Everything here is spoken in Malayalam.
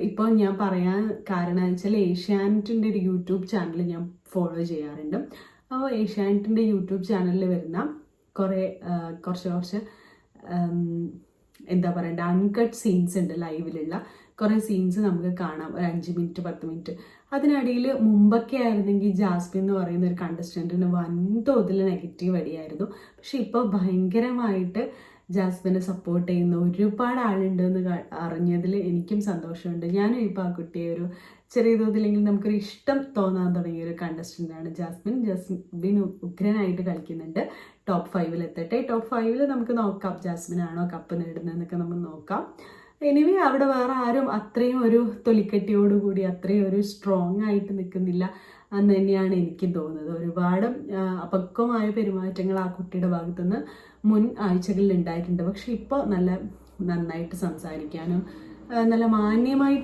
ഇപ്പോൾ ഞാൻ പറയാൻ കാരണം എന്ന് വെച്ചാൽ ഏഷ്യാനെറ്റിൻ്റെ ഒരു യൂട്യൂബ് ചാനൽ ഞാൻ ഫോളോ ചെയ്യാറുണ്ട്. അപ്പോൾ ഏഷ്യാനെറ്റിൻ്റെ യൂട്യൂബ് ചാനലിൽ വരുന്ന കുറച്ച് എന്താ പറയണ്ട അൺകട്ട് സീൻസ് ഉണ്ട്. ലൈവിലുള്ള കുറേ സീൻസ് നമുക്ക് കാണാം, ഒരു 5 മിനിറ്റ് 10 മിനിറ്റ്. അതിനിടയിൽ മുമ്പൊക്കെ ആയിരുന്നെങ്കിൽ ജാസ്മിൻ എന്ന് പറയുന്ന ഒരു കണ്ടസ്റ്റൻറ്റിന് വൻതോതിൽ നെഗറ്റീവ് അടിയായിരുന്നു. പക്ഷെ ഇപ്പോൾ ഭയങ്കരമായിട്ട് ജാസ്മിനെ സപ്പോർട്ട് ചെയ്യുന്ന ഒരുപാട് ആളുണ്ടെന്ന് അറിഞ്ഞതിൽ എനിക്കും സന്തോഷമുണ്ട്. ഞാനും ഇപ്പോൾ ആ കുട്ടിയെ ഒരു ചെറിയ തോതിലെങ്കിലും നമുക്കൊരു ഇഷ്ടം തോന്നാൻ തുടങ്ങിയ ഒരു കണ്ടസ്റ്റൻ്റാണ് ജാസ്മിൻ. ജാസ്മിൻ ഉഗ്രനായിട്ട് കളിക്കുന്നുണ്ട്. ടോപ്പ് 5 എത്തട്ടെ. ടോപ്പ് 5 നമുക്ക് നോക്കാം ജാസ്മിനാണോ കപ്പ് നേടുന്നതെന്നൊക്കെ നമുക്ക് നോക്കാം. എനിവേ അവിടെ വേറെ ആരും അത്രയും ഒരു തൊലിക്കെട്ടിയോടുകൂടി അത്രയും ഒരു സ്ട്രോങ് ആയിട്ട് നിൽക്കുന്നില്ല എന്ന് തന്നെയാണ് എനിക്കും തോന്നുന്നത്. ഒരുപാട് അപക്വമായ പെരുമാറ്റങ്ങൾ ആ കുട്ടിയുടെ ഭാഗത്തുനിന്ന് മുൻ ആഴ്ചകളിൽ ഉണ്ടായിട്ടുണ്ട്. പക്ഷെ ഇപ്പോൾ നന്നായിട്ട് സംസാരിക്കാനും നല്ല മാന്യമായിട്ട്